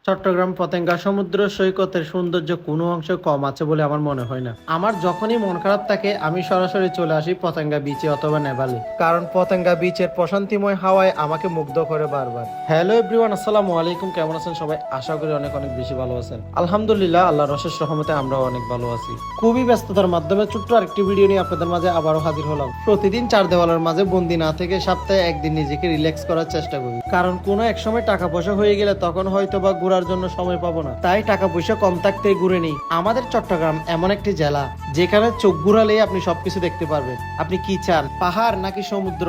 চট্টগ্রাম পতেঙ্গা সমুদ্র সৈকতের সৌন্দর্য কোনো অংশ কম আছে বলে আমার মনে হয় না। আমার যখনই মন খারাপ থাকে আমি সরাসরি চলে আসি পতেঙ্গা বিচে অথবা নেভালে, কারণ পতেঙ্গা বিচের প্রশান্তিময় হাওয়ায় আমাকে মুগ্ধ করে বারবার। হ্যালো এভরিওয়ান, আসসালামু আলাইকুম। কেমন আছেন সবাই? আশা করি অনেক অনেক বেশি ভালো আছেন। আলহামদুলিল্লাহ, আল্লাহর অশেষ রহমতে আমরাও অনেক ভালো আছি। খুবই ব্যস্ততার মাধ্যমে ছোট্ট আরেকটি ভিডিও নিয়ে আপনাদের মাঝে আবারও হাজির হলাম। প্রতিদিন চার দেওয়ালের মাঝে বন্দি না থেকে সপ্তাহে একদিন নিজেকে রিল্যাক্স করার চেষ্টা করি, কারণ কোনো এক সময় টাকা পয়সা হয়ে গেলে তখন হয়তো বা ঘোরার জন্য সময় পাবো না। তাই টাকা পয়সা কম থাকতে ঘুরে নেই। আমাদের চট্টগ্রাম এমন একটি জেলা যেখানে চোখ ঘুরালেই আপনি সবকিছু দেখতে পারবেন। আপনি কি চান, পাহাড় নাকি সমুদ্র,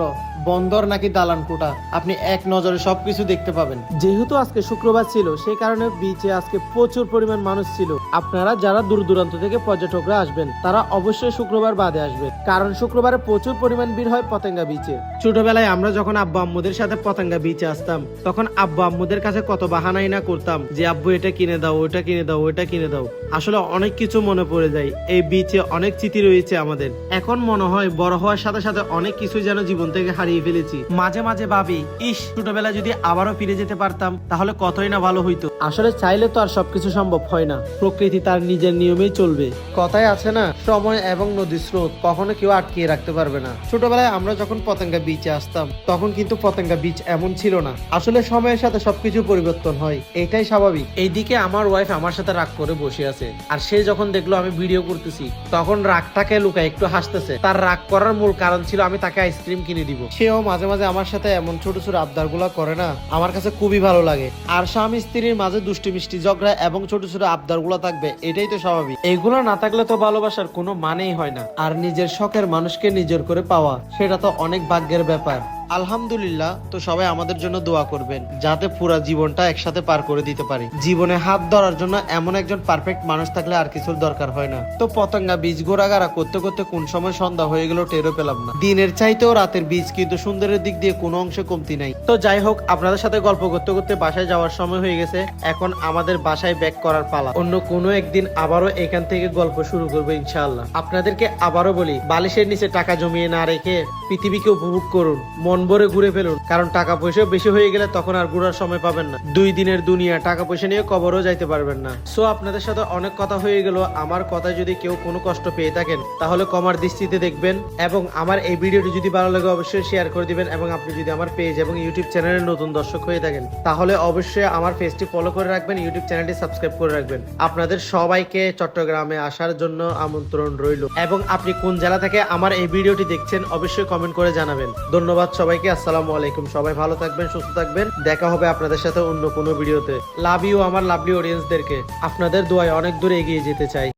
বন্দর নাকি দালান কোঠা, আপনি এক নজরে সবকিছু দেখতে পাবেন। যেহেতু আজকে শুক্রবার ছিল, সেই কারণে বিচে আজকে প্রচুর পরিমাণ মানুষ ছিল। আপনারা যারা দূর দূরান্ত থেকে পর্যটকরা আসবেন তারা অবশ্যই শুক্রবার বাদে আসবেন, কারণ শুক্রবারে প্রচুর পরিমাণ ভিড় হয় পতেঙ্গা বিচে। ছোটবেলায় আমরা যখন আব্বু আম্মুদের সাথে পতেঙ্গা বিচে আসতাম, তখন আব্বু আম্মুদের কাছে কত বাহানাই না করতাম যে আব্বু এটা কিনে দাও, ওইটা কিনে দাও, ওইটা কিনে দাও। আসলে অনেক কিছু মনে পড়ে যায়। এই বিচে অনেক স্মৃতি রয়েছে আমাদের। এখন মনে হয় বড় হওয়ার সাথে সাথে অনেক কিছু যেন জীবন থেকে হারিয়ে ফেলেছি। মাঝে মাঝে ভাবি, ইস, ছোটবেলায় যদি আবারও ফিরে যেতে পারতাম তাহলে কতই না ভালো হইতো। আসলে চাইলে তো আর সবকিছু সম্ভব হয় না। প্রকৃতি তার নিজের নিয়মেই চলবে। কথায় আছে না, সময় এবং নদীর স্রোত কখনো কেউ আটকিয়ে রাখতে পারবে না। ছোটবেলায় আমরা যখন পতেঙ্গা বিচে আসতাম তখন কিন্তু পতেঙ্গা বিচ এমন ছিল না। আসলে সময়ের সাথে সবকিছু পরিবর্তন হয়, এটাই স্বাভাবিক। এইদিকে আমার ওয়াইফ আমার সাথে রাগ করে বসে আছে, আর সে যখন দেখলো আমি ভিডিও করতেছি তখন রাগটাকে লুকায় একটু হাসতেছে। তার রাগ করার মূল কারণ ছিল আমি তাকে আইসক্রিম কিনে দিব। সেও মাঝে মাঝে আমার সাথে এমন ছোট ছোট আবদার গুলা করে না, আমার কাছে খুবই ভালো লাগে। আর স্বামী স্ত্রীর মাঝে দুষ্টি মিষ্টি ঝগড়া এবং ছোট ছোট আবদার গুলা থাকবে, এটাই তো স্বাভাবিক। এইগুলো না থাকলে তো ভালোবাসার কোনো মানেই হয় না। আর নিজের শখের মানুষকে নিজের করে পাওয়া, সেটা তো অনেক ভাগ্যের ব্যাপার। আলহামদুলিল্লাহ। তো সবাই আমাদের জন্য দোয়া করবেন যাতে পুরো জীবনটা একসাথে পার করে দিতে পারি। জীবনে হাত ধরার জন্য এমন একজন পারফেক্ট মানুষ থাকলে আর কিছুর দরকার হয় না। তো পতেঙ্গা বীজ ঘোরাঘাড়া করতে করতে কোন সময় সন্ধ্যা হয়ে গেল টেরও পেলাম না। দিনের চাইতেও রাতের বীজ কিন্তু সুন্দরের দিক দিয়ে কোনো অংশে কমতি নাই। তো যাই হোক, আপনাদের সাথে গল্প করতে করতে বাসায় যাওয়ার সময় হয়ে গেছে। এখন আমাদের বাসায় ব্যাক করার পালা। অন্য কোনো একদিন আবারও এখান থেকে গল্প শুরু করবো ইনশাআল্লাহ। আপনাদেরকে আবারও বলি, বালিশের নিচে টাকা জমিয়ে না রেখে পৃথিবীকে উপভোগ করুন, মন ভরে ঘুরে ফেলুন। কারণ টাকা পয়সা বেশি হয়ে গেলে তখন আর ঘুরার সময় পাবেন না। 2 দিনের দুনিয়া, টাকা পয়সা নিয়ে কবরও যাইতে পারবেন না। সো আপনাদের সাথে অনেক কথা হয়ে গেল। আমার কথায় যদি কেউ কোনো কষ্ট পেয়ে থাকেন তাহলে ক্ষমার দৃষ্টিতে দেখবেন, এবং আমার এই ভিডিওটি যদি ভালো লাগে অবশ্যই শেয়ার করে দিবেন। এবং আপনি যদি আমার পেজ এবং ইউটিউব চ্যানেলের নতুন দর্শক হয়ে থাকেন তাহলে অবশ্যই আমার পেজটি ফলো করে রাখবেন, ইউটিউব চ্যানেলটি সাবস্ক্রাইব করে রাখবেন। আপনাদের সবাইকে চট্টগ্রামে আসার জন্য আমন্ত্রণ রইল। এবং আপনি কোন জেলা থেকে আমার এই ভিডিওটি দেখছেন অবশ্যই কমেন্ট করে জানাবেন। ধন্যবাদ সবাইকে। আসসালামু আলাইকুম। সবাই ভালো থাকবেন, সুস্থ থাকবেন। দেখা হবে আপনাদের সাথে অন্য কোনো ভিডিওতে। লাভ ইউ আমার লাভলি অডিয়েন্সদেরকে। আপনাদের দোয়ায় অনেক দূর এগিয়ে যেতে চাই।